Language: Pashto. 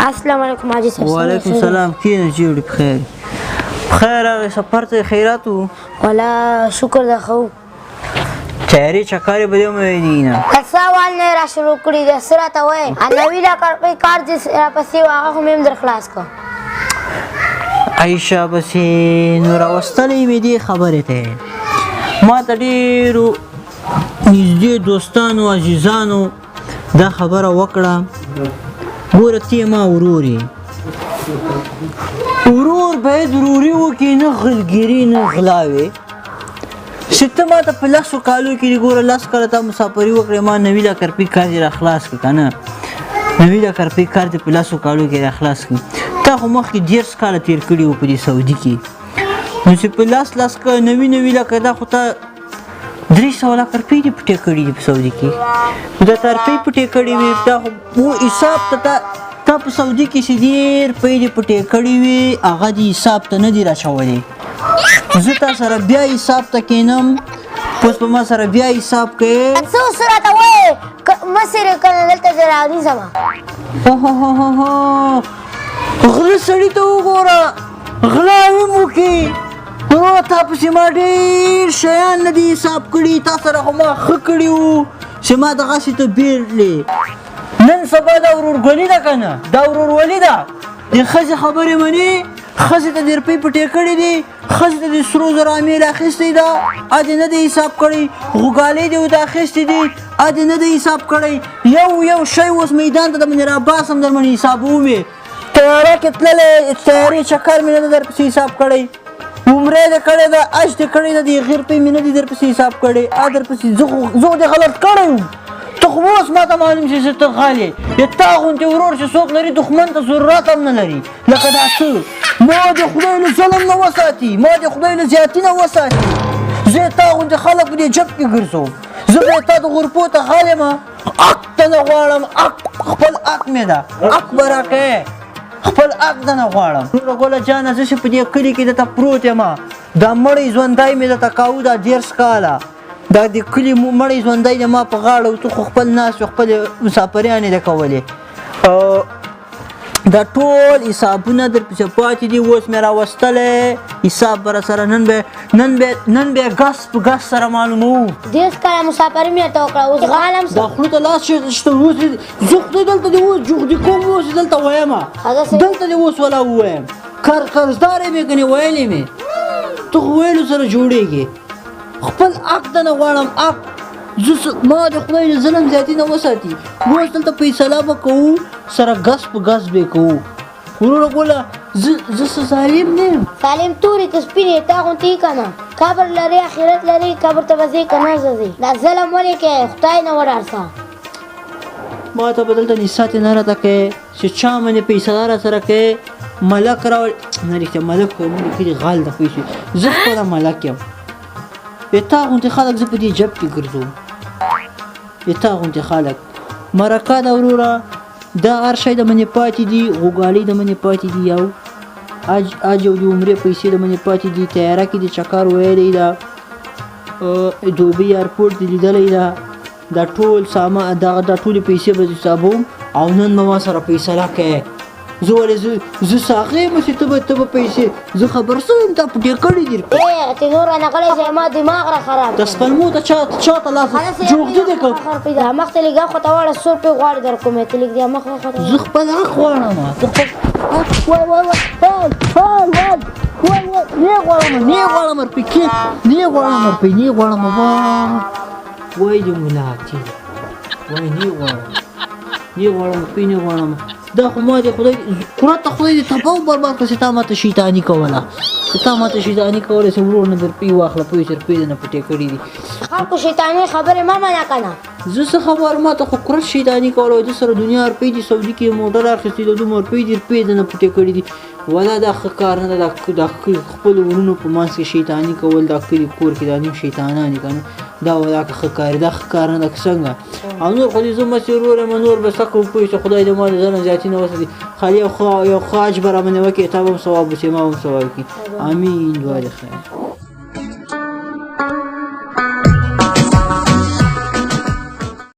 السلام علیکم حاجی صاحب. وعلیکم السلام. کینه جوړ بخیر. خیر هغه سفر ته خیرات وو. والا شکر ده خو. چهرې چکارې به دې مې دي نه. سوال نه را شروع کړی د سره ته وای. نوی لا کار دې پسې هغه هم در خلاص کو. عائشہ بسې نور واستلې مې دي خبرې ته. ما ته ډېرو نږدې دوستانو عزیزانو دا خبره وکړه. ګوره تی ما وروري ورور باید وروري وکړي نه غلګري نه غلاوي. چې ته ما ته په لسو کالو کې ګوره لس کاله تا مسافري وکړې ما نوي لا کرپي کار دې را خلاص کړه که نه نوي لا کرپي کار دې په لسو کالو کې را خلاص کړي. تا خو مخکې 10 کاله تېر کړي وو په دې سعودي کې نو چې په لس کاله نوي لکه دا خو تا 300 لکه روپۍ دې پټې کړي دي په سعودي کې دا تا روپۍ پټې کړي وي دا خو و حساب ته تا په سعودي کې چې ډېر روپۍ دې پټې کړي وي هغه دې حساب ته نه دي راچولې. زه تا سره بیا حساب ته کینم اوس په ما سره بیا حساب کوې. څه اوس راته وایې مصر کنه دلته دې رانیسمه. غله سړي ته وګوره غلا هم وکړي نو تا پسې ما ډېر شیان نه دي حساب کړي. تا سره خو ما ښه کړي وو چې ما دغسې ته بیرلې. نن سبا دا ورورګلي ده که نه دا ورورولي ده. د ښځې خبرې منې ښځې ته دې روپۍ پټې کړي دي ښځې ته دې سرو زرو امیل اخیستی ده ا دې نه دی حساب کړی. غوږالۍ دې ورته اخیستې دي ا دې نه دی حساب کړی. یو شی اوس میدان ته درباندې راباسم درباندې حسابوم یې. طیاره کې تللی طیارې چکر مې نه ده درپسې حساب کړی. عمرې دې کړې ده حج دې کړې ده د هغې روپۍ مې نه دي درپسې حساب کړی. درپسې زه خو دې غلط کړی وم. ته خو اوس ما ته معلوم شي چې ته غل یې تا غوندې ورور چې څوک لري دښمن ته ضرورت هم نه لري لکه دا څه. ما دې خدای له ظلم نه وساتي ما دې خدای له زیاتي نه وساتي. زه یې تا غوندې خلک په دې جب کې ګرځوم. زه به یې تا د غرپو ته غل یم حق ته نه غواړم خپل حق مې ده حق به راکوې خپل حق ده نه غواړم. نوره ګله جانه زه چې په دې کلي کې درته پروت یم دا مړی ژوندی مې درته کاوه دا 10 کاله دا د کلي مړی ژوندی د ما په غاړه و ته خو خپل ناست و خپلې مسافریانې ده کولې. دا ټول حسابونه درپسې پاتې دي اوس مې راوستلی حساب به راسره نن به ګس په ګس سره معلوموو. 10 کاله مسافري مې ورته وکړه اوس غالم دا خولو ته لاس شته اوس زه خدای دلته دې اوس جوغدي کوم اوس دلته وایم دلته دې اوس ولا ووایم قرضدار یې مې کنې ویلې مې ته خو ویلو سره جوړېږي. خپل حق ته نه غواړم حق ما د خدای د ظلم زیاتي نه وساتي. اوس دلته فیصله به کوو سره ګس په ګس به کوو. وروره ګوله زه څه ظالم نه یم. سالم تورې ته سپینې تا غوندې که نه قبر لري اخرت لري قبر ته به ځې که نه ځې دا ظلم ولې کوې خدای نه وډارسه. ما ته به دلته نصیحت یې نه راته کوې چې چا باندې فیصله را سره کوې ملک راوړ نه رښتیا ملک خو یې مونږ کلي غال د پیسې زه خپله ملک یم. تا غوندې خلک زه په دې جب کې ګرځوم تا غوندې خلک مرکه ده وروره دا هر شی د منې پاتې دي غوږالۍ د منې پاتې دي یو حج او د عمرې پیسې د منې پاتې دي تیاره کې د چکر ویلی ده دوبۍ ایرپورټ دې لیدلی ده دا ټول سامان دا ټولې پیسې به حسابوم او نن به ما سره فیصله کوې. زه ولې زه ساقی یم چې ته به پیسې زه خبر شوی یم تا پټې کړي دي. ته نور رانغلی چې ما دماغ را خراب د سپلمو ته چاته لاس جوغدي دې کړ مخ ته لږ خو ته واړه 100 روپۍ غواړي در کومې ته لږ دی مخ زه خپل حق غواړم نه غواړم روپۍ نه غواړم وای دې ملا چې وای نه غواړم روپۍ نه غواړم. دا خو ما دې خدای قرآن ته خدای دې تباه و برباد کړه چې تا ماته شیطاني کوله چې ورور نه در روپۍ واخله پوه چې روپۍ دې نه پټې کړي دي. خلکو شیطاني خبرې مه منع که نه زه څه خبر ما ته خو قرآن شیطاني کوله د سره دنیا روپۍ دي سعودي کې موټر اخیستي د دومره روپۍ دي روپۍ دې نه پټې کړي دي. ولا دا ښه کار نه ده دا خپلو ورونو په منځ کې شیطاني کول دا کلي کور کې دا نیم شیطانان دي که نه دا ولا که ښه کار دا ښه کار نه ده که څنګه. او نور خو دې زه مسې ورور یم نور به څه کوو پوه چې خدای دې ما د ظلم زیاتي نه وساتي. خالي یو ښه حج به راباندې وکړي تا به هم ثواب وشي ما به هم ثواب وکړي. امین دعا دې خیر.